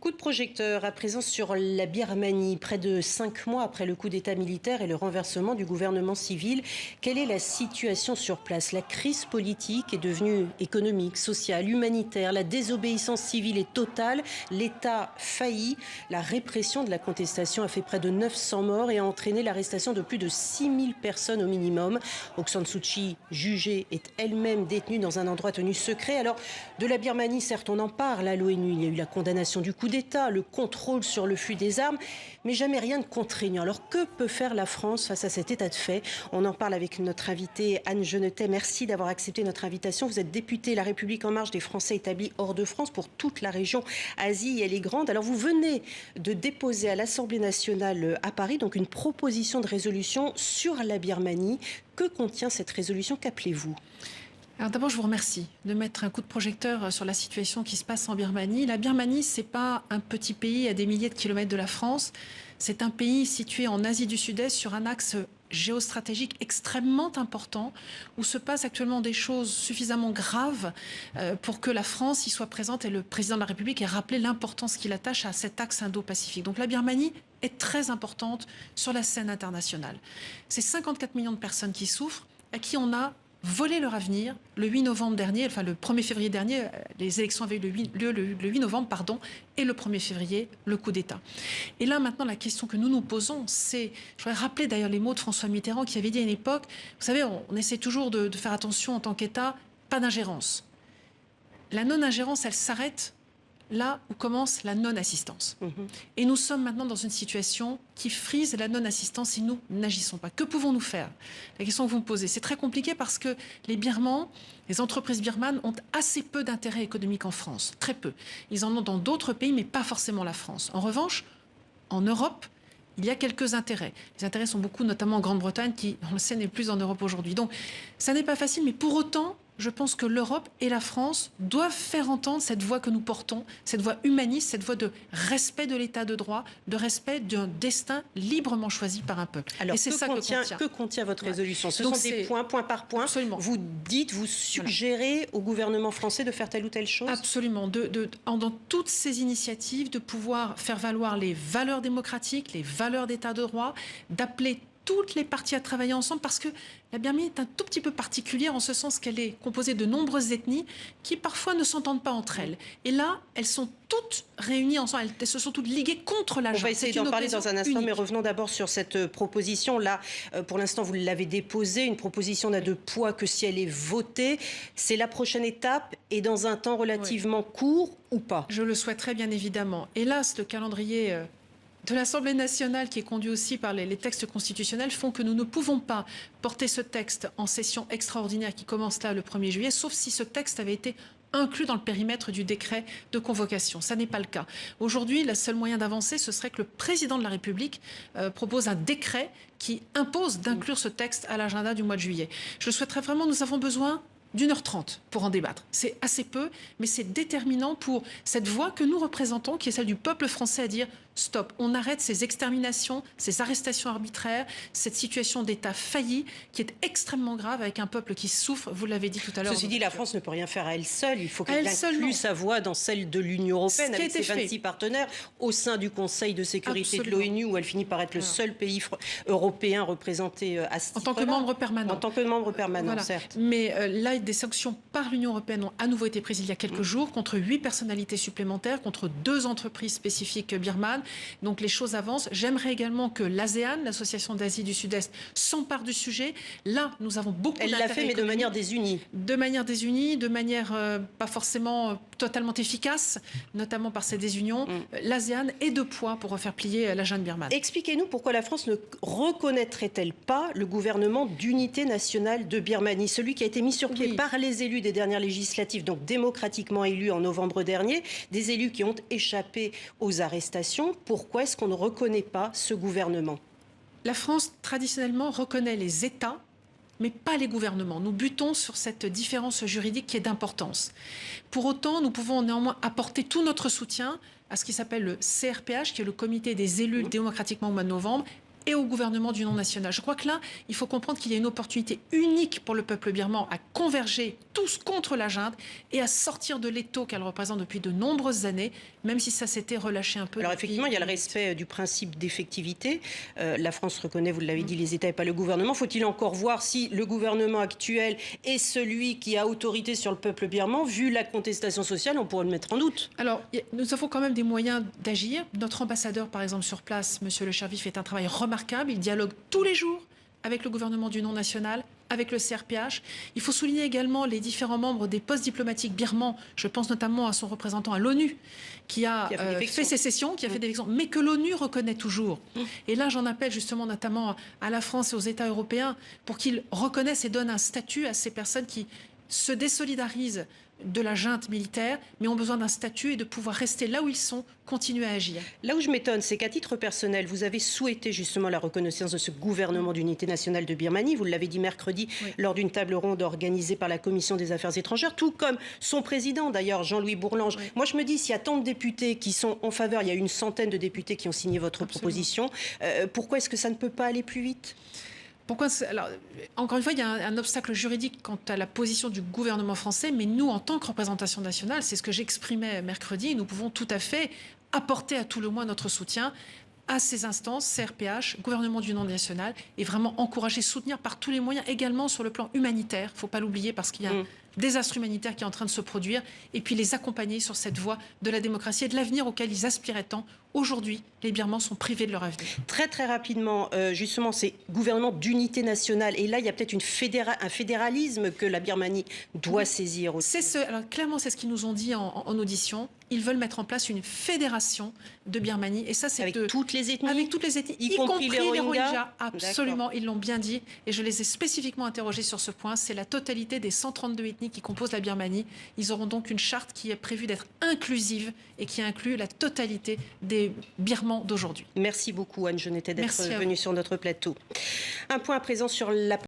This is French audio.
Coup de projecteur à présent sur la Birmanie, près de 5 mois après le coup d'État militaire et le renversement du gouvernement civil. Quelle est la situation sur place? La crise politique est devenue économique, sociale, humanitaire. La désobéissance civile est totale. L'État faillit. La répression de la contestation a fait près de 900 morts et a entraîné l'arrestation de plus de 6000 personnes au minimum. Aung San Suu Kyi, jugée, est elle-même détenue dans un endroit tenu secret. Alors, de la Birmanie, certes, on en parle à l'ONU. Il y a eu la condamnation du coup d'État, le contrôle sur le flux des armes, mais jamais rien de contraignant. Alors que peut faire la France face à cet état de fait? On en parle avec notre invitée Anne Genetet. Merci d'avoir accepté notre invitation. Vous êtes députée La République En Marche des Français établis hors de France pour toute la région Asie. Elle est grande. Alors vous venez de déposer à l'Assemblée nationale à Paris donc une proposition de résolution sur la Birmanie. Que contient cette résolution? Qu'appelez-vous? Alors d'abord, je vous remercie de mettre un coup de projecteur sur la situation qui se passe en Birmanie. La Birmanie, ce n'est pas un petit pays à des milliers de kilomètres de la France. C'est un pays situé en Asie du Sud-Est sur un axe géostratégique extrêmement important où se passent actuellement des choses suffisamment graves pour que la France y soit présente et le président de la République ait rappelé l'importance qu'il attache à cet axe Indo-Pacifique. Donc la Birmanie est très importante sur la scène internationale. C'est 54 millions de personnes qui souffrent, à qui on a volé leur avenir le 8 novembre dernier, enfin le 1er février dernier, les élections avaient eu lieu le 8 novembre, pardon, et le 1er février, le coup d'État. Et là, maintenant, la question que nous nous posons, c'est, je voudrais rappeler d'ailleurs les mots de François Mitterrand qui avait dit à une époque, vous savez, on essaie toujours de faire attention en tant qu'État, pas d'ingérence. La non-ingérence, elle s'arrête là où commence la non-assistance. Et nous sommes maintenant dans une situation qui frise la non-assistance si nous n'agissons pas. Que pouvons-nous faire? La question que vous me posez, c'est très compliqué parce que les Birmans, les entreprises birmanes ont assez peu d'intérêt économique en France, très peu. Ils en ont dans d'autres pays, mais pas forcément la France. En revanche, en Europe, il y a quelques intérêts. Les intérêts sont beaucoup, notamment en Grande-Bretagne, qui, on le sait, n'est plus en Europe aujourd'hui. Donc, ça n'est pas facile, mais pour autant, je pense que l'Europe et la France doivent faire entendre cette voix que nous portons, cette voix humaniste, cette voix de respect de l'état de droit, de respect d'un destin librement choisi par un peuple. Alors, et c'est ça que contient votre résolution? Ce Donc sont des points, point par point. Absolument. Vous dites, vous suggérez au gouvernement français de faire telle ou telle chose? Absolument. Dans toutes ces initiatives, de pouvoir faire valoir les valeurs démocratiques, les valeurs d'état de droit, d'appeler toutes les parties à travailler ensemble parce que la Birmanie est un tout petit peu particulière en ce sens qu'elle est composée de nombreuses ethnies qui parfois ne s'entendent pas entre elles. Et là, elles sont toutes réunies ensemble, elles se sont toutes liguées contre la junte. On va essayer d'en parler dans un instant, mais revenons d'abord sur cette proposition. Là, pour l'instant, vous l'avez déposée. Une proposition n'a de poids que si elle est votée. C'est la prochaine étape et dans un temps relativement court ou pas? Je le souhaiterais bien évidemment. Hélas, le calendrier de l'Assemblée nationale, qui est conduit aussi par les textes constitutionnels, font que nous ne pouvons pas porter ce texte en session extraordinaire qui commence là le 1er juillet, sauf si ce texte avait été inclus dans le périmètre du décret de convocation. Ça n'est pas le cas. Aujourd'hui, le seul moyen d'avancer, ce serait que le président de la République propose un décret qui impose d'inclure ce texte à l'agenda du mois de juillet. Je le souhaiterais vraiment, nous avons besoin d'1h30 pour en débattre. C'est assez peu, mais c'est déterminant pour cette voix que nous représentons, qui est celle du peuple français, à dire stop, on arrête ces exterminations, ces arrestations arbitraires, cette situation d'État failli qui est extrêmement grave avec un peuple qui souffre, vous l'avez dit tout à l'heure. Ceci dit, la France ne peut rien faire à elle seule. Il faut qu'elle inclue sa voix dans celle de l'Union européenne avec ses 26 partenaires au sein du Conseil de sécurité de l'ONU où elle finit par être le seul pays européen représenté à ce titre-là. En tant que membre permanent. En tant que membre permanent, certes. Mais là, des sanctions par l'Union européenne ont à nouveau été prises il y a quelques jours contre 8 personnalités supplémentaires, contre 2 entreprises spécifiques birmanes. Donc les choses avancent. J'aimerais également que l'ASEAN, l'Association d'Asie du Sud-Est, s'empare du sujet. Là, nous avons beaucoup d'intérêt. Elle l'a fait, mais de manière désunie. De manière désunie, de manière pas forcément totalement efficace, notamment par ces désunions. L'ASEAN est de poids pour refaire plier la junte birmane. Expliquez-nous pourquoi la France ne reconnaîtrait-elle pas le gouvernement d'unité nationale de Birmanie, celui qui a été mis sur pied par les élus des dernières législatives, donc démocratiquement élus en novembre dernier, des élus qui ont échappé aux arrestations. Pourquoi est-ce qu'on ne reconnaît pas ce gouvernement? La France, traditionnellement, reconnaît les États, mais pas les gouvernements. Nous butons sur cette différence juridique qui est d'importance. Pour autant, nous pouvons néanmoins apporter tout notre soutien à ce qui s'appelle le CRPH, qui est le comité des élus démocratiquement au mois de novembre, et au gouvernement du non-national. Je crois que là, il faut comprendre qu'il y a une opportunité unique pour le peuple birman à converger tous contre la junte et à sortir de l'étau qu'elle représente depuis de nombreuses années, même si ça s'était relâché un peu. Alors effectivement, il y a le respect du principe d'effectivité. La France reconnaît, vous l'avez dit, les États et pas le gouvernement. Faut-il encore voir si le gouvernement actuel est celui qui a autorité sur le peuple birman? Vu la contestation sociale, on pourrait le mettre en doute. Alors, nous avons quand même des moyens d'agir. Notre ambassadeur, par exemple, sur place, M. Le Chervi, fait un travail remarquable. Il dialogue tous les jours avec le gouvernement du non-national, avec le CRPH. Il faut souligner également les différents membres des postes diplomatiques birmans. Je pense notamment à son représentant à l'ONU, qui a fait sécession, qui a fait des élections, mais que l'ONU reconnaît toujours. Et là, j'en appelle justement notamment à la France et aux États européens pour qu'ils reconnaissent et donnent un statut à ces personnes qui se désolidarisent de la junte militaire, mais ont besoin d'un statut et de pouvoir rester là où ils sont, continuer à agir. Là où je m'étonne, c'est qu'à titre personnel, vous avez souhaité justement la reconnaissance de ce gouvernement d'unité nationale de Birmanie. Vous l'avez dit mercredi lors d'une table ronde organisée par la Commission des Affaires étrangères, tout comme son président d'ailleurs, Jean-Louis Bourlange. Moi je me dis, s'il y a tant de députés qui sont en faveur, il y a une centaine de députés qui ont signé votre proposition, pourquoi est-ce que ça ne peut pas aller plus vite ? Pourquoi? Alors, encore une fois, il y a un obstacle juridique quant à la position du gouvernement français, mais nous, en tant que représentation nationale, c'est ce que j'exprimais mercredi, nous pouvons tout à fait apporter à tout le moins notre soutien à ces instances, CRPH, gouvernement du non-national, et vraiment encourager, soutenir par tous les moyens, également sur le plan humanitaire, il ne faut pas l'oublier, parce qu'il y a un désastre humanitaire qui est en train de se produire, et puis les accompagner sur cette voie de la démocratie et de l'avenir auquel ils aspiraient tant. Aujourd'hui, les Birmans sont privés de leur avenir. Très très rapidement, justement, c'est gouvernement d'unité nationale. Et là, il y a peut-être un fédéralisme que la Birmanie doit saisir aussi. Alors, clairement, c'est ce qu'ils nous ont dit en audition. Ils veulent mettre en place une fédération de Birmanie. Et ça, c'est avec toutes les ethnies. Avec toutes les ethnies, y compris les Rohingyas. Absolument, ils l'ont bien dit. Et je les ai spécifiquement interrogés sur ce point. C'est la totalité des 132 ethnies qui composent la Birmanie. Ils auront donc une charte qui est prévue d'être inclusive et qui inclut la totalité des Birmans d'aujourd'hui. Merci beaucoup, Anne Genetet, d'être venue sur notre plateau. Un point à présent sur la